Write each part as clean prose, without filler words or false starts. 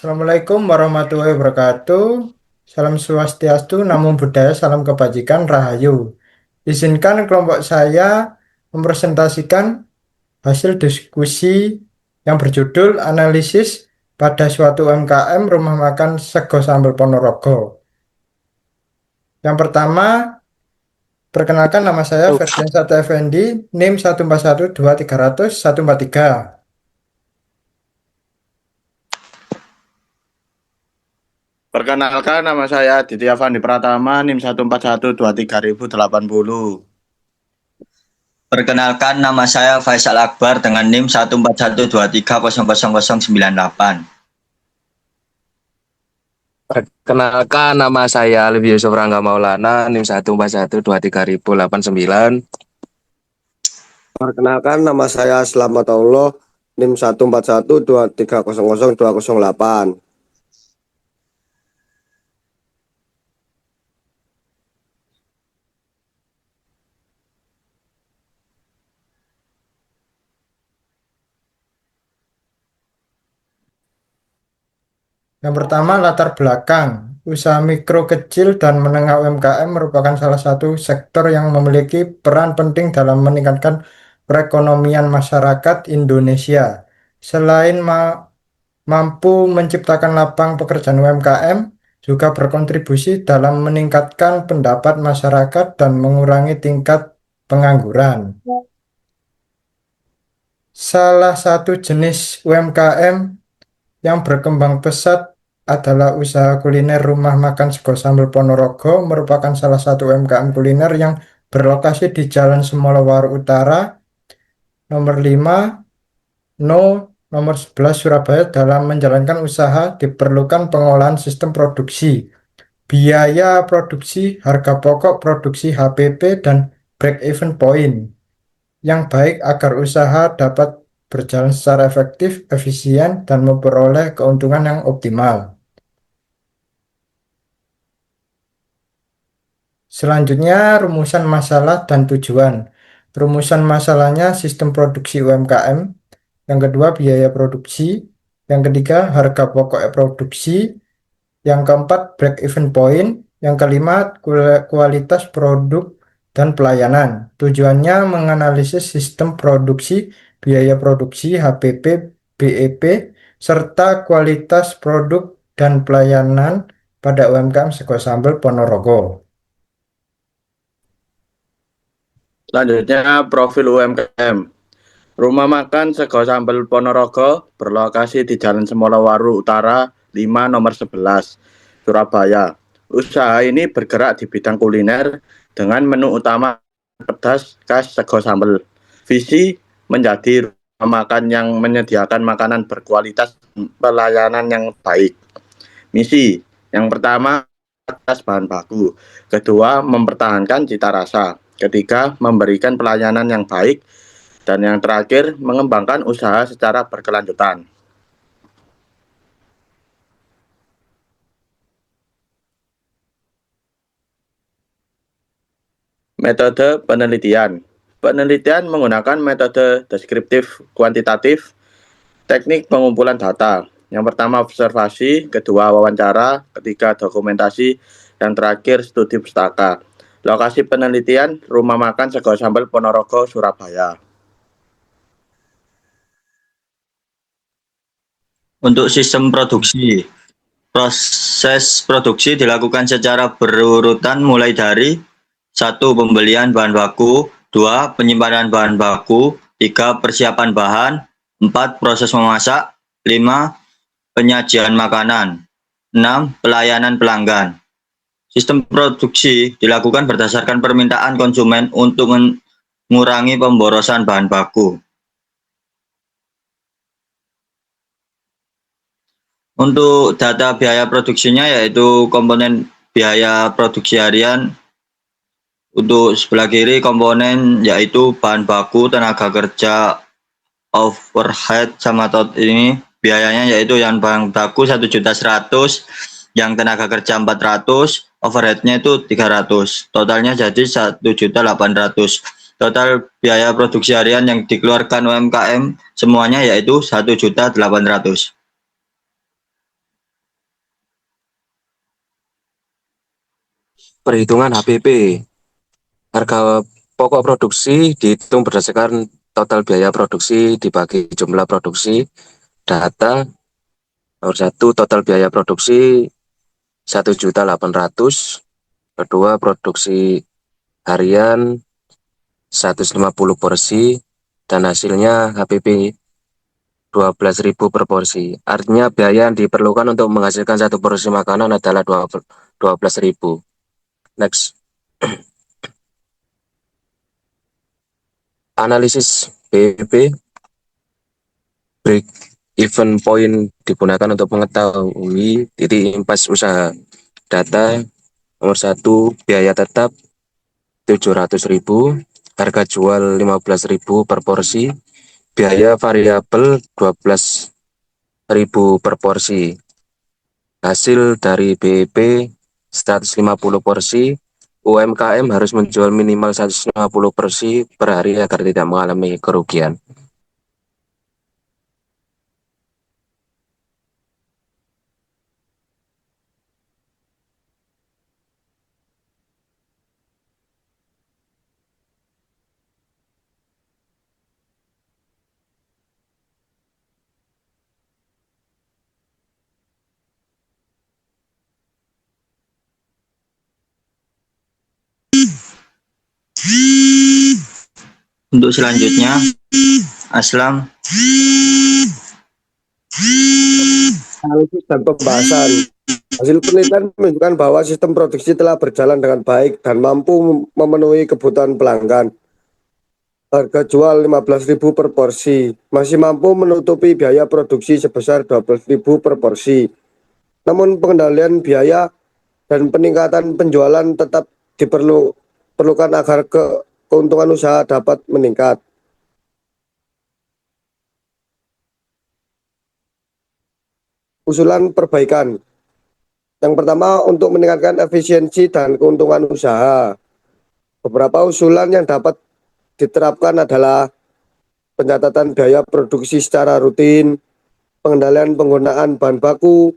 Assalamualaikum warahmatullahi wabarakatuh. Salam swastiastu, namo buddhaya, salam kebajikan, rahayu. Izinkan kelompok saya mempresentasikan hasil diskusi yang berjudul analisis pada suatu UMKM rumah makan Sego Sambal Ponorogo. Yang pertama, perkenalkan nama saya Oke. Ferdian Sata Effendi, NIM 1412300 143. Perkenalkan, nama saya Ditya Fandi Pratama, NIM 14123.080. Perkenalkan, nama saya Faisal Akbar dengan NIM 14123000098. Perkenalkan, nama saya Alif Yusuf Rangga Maulana, NIM 14123.089. Perkenalkan, nama saya Selamat Allah, NIM 14123000208. Yang pertama, latar belakang. Usaha mikro, kecil, dan menengah UMKM merupakan salah satu sektor yang memiliki peran penting dalam meningkatkan perekonomian masyarakat Indonesia. Selain mampu menciptakan lapang pekerjaan UMKM, juga berkontribusi dalam meningkatkan pendapat masyarakat dan mengurangi tingkat pengangguran. Salah satu jenis UMKM yang berkembang pesat adalah usaha kuliner rumah makan Sego Sambal Ponorogo merupakan salah satu UMKM kuliner yang berlokasi di Jalan Semolowaro Utara, nomor 5, No, nomor 11 Surabaya. Dalam menjalankan usaha diperlukan pengolahan sistem produksi, biaya produksi, harga pokok produksi HPP, dan break-even point yang baik agar usaha dapat berjalan secara efektif, efisien, dan memperoleh keuntungan yang optimal. Selanjutnya, rumusan masalah dan tujuan. Rumusan masalahnya sistem produksi UMKM. Yang kedua, biaya produksi. Yang ketiga, harga pokok produksi. Yang keempat, break-even point. Yang kelima, kualitas produk dan pelayanan. Tujuannya menganalisis sistem produksi, biaya produksi, HPP, BEP, serta kualitas produk dan pelayanan pada UMKM Sego Sambal Ponorogo. Selanjutnya, profil UMKM. Rumah makan Sego Sambal Ponorogo berlokasi di Jalan Semolowaro Utara 5 nomor 11, Surabaya. Usaha ini bergerak di bidang kuliner dengan menu utama pedas khas Sego Sambal. Visi menjadi rumah makan yang menyediakan makanan berkualitas, pelayanan yang baik. Misi yang pertama, atas bahan baku. Kedua, mempertahankan cita rasa. Ketiga, memberikan pelayanan yang baik. Dan yang terakhir, mengembangkan usaha secara berkelanjutan. Metode penelitian. Penelitian menggunakan metode deskriptif kuantitatif, teknik pengumpulan data. Yang pertama observasi, kedua wawancara, ketiga dokumentasi, yang terakhir studi pustaka. Lokasi penelitian, Rumah Makan Sego Sambal Ponorogo, Surabaya. Untuk sistem produksi, proses produksi dilakukan secara berurutan mulai dari 1. Pembelian bahan baku, 2. Penyimpanan bahan baku, 3. Persiapan bahan, 4. Proses memasak, 5. Penyajian makanan, 6. Pelayanan pelanggan. Sistem produksi dilakukan berdasarkan permintaan konsumen untuk mengurangi pemborosan bahan baku. Untuk data biaya produksinya yaitu komponen biaya produksi harian. Untuk sebelah kiri komponen yaitu bahan baku, tenaga kerja, overhead sama ini biayanya yaitu yang bahan baku 1.100.000, yang tenaga kerja 400, overheadnya itu 300, totalnya jadi 1.800.000. Total biaya produksi harian yang dikeluarkan UMKM semuanya yaitu 1.800.000. perhitungan HPP. Harga pokok produksi dihitung berdasarkan total biaya produksi dibagi jumlah produksi. Data nomor 1, total biaya produksi 1.800.000. Kedua, produksi harian 150 porsi dan hasilnya HPP 12.000 per porsi. Artinya biaya yang diperlukan untuk menghasilkan satu porsi makanan adalah 12.000. Next. Analisis BEP. Break even point digunakan untuk mengetahui titik impas usaha. Data nomor 1, biaya tetap 700.000, harga jual 15.000 per porsi, biaya variabel 12.000 per porsi. Hasil dari BEP 150 porsi, UMKM harus menjual minimal 150 porsi per hari agar tidak mengalami kerugian. Untuk selanjutnya, Aslam. Analisis dan pembahasan. Hasil penelitian menunjukkan bahwa sistem produksi telah berjalan dengan baik dan mampu memenuhi kebutuhan pelanggan. Harga jual 15.000 per porsi, masih mampu menutupi biaya produksi sebesar 12.000 per porsi. Namun pengendalian biaya dan peningkatan penjualan tetap diperlukan agar keuntungan usaha dapat meningkat. Usulan perbaikan. Yang pertama, untuk meningkatkan efisiensi dan keuntungan usaha. Beberapa usulan yang dapat diterapkan adalah pencatatan biaya produksi secara rutin, pengendalian penggunaan bahan baku,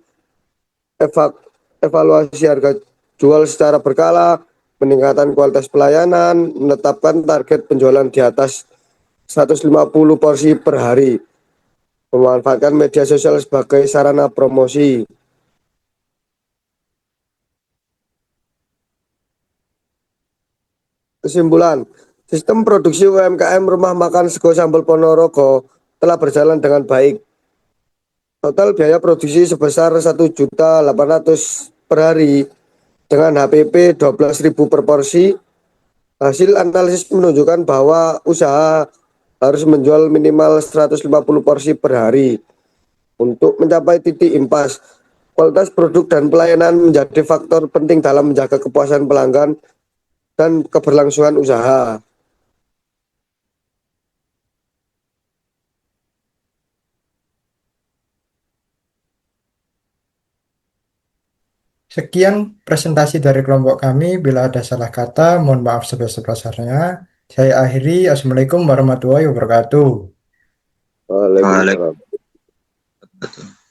evaluasi harga jual secara berkala, peningkatan kualitas pelayanan, menetapkan target penjualan di atas 150 porsi per hari, memanfaatkan media sosial sebagai sarana promosi. Kesimpulan, sistem produksi UMKM Rumah Makan Sego Sambal Ponorogo telah berjalan dengan baik. Total biaya produksi sebesar 1.800.000 per hari dengan HPP 12.000 per porsi. Hasil analisis menunjukkan bahwa usaha harus menjual minimal 150 porsi per hari. Untuk mencapai titik impas, kualitas produk dan pelayanan menjadi faktor penting dalam menjaga kepuasan pelanggan dan keberlangsungan usaha. Sekian presentasi dari kelompok kami. Bila ada salah kata, mohon maaf sebesar-besarnya. Saya akhiri. Assalamualaikum warahmatullahi wabarakatuh. Waalaikumsalam. Waalaikumsalam.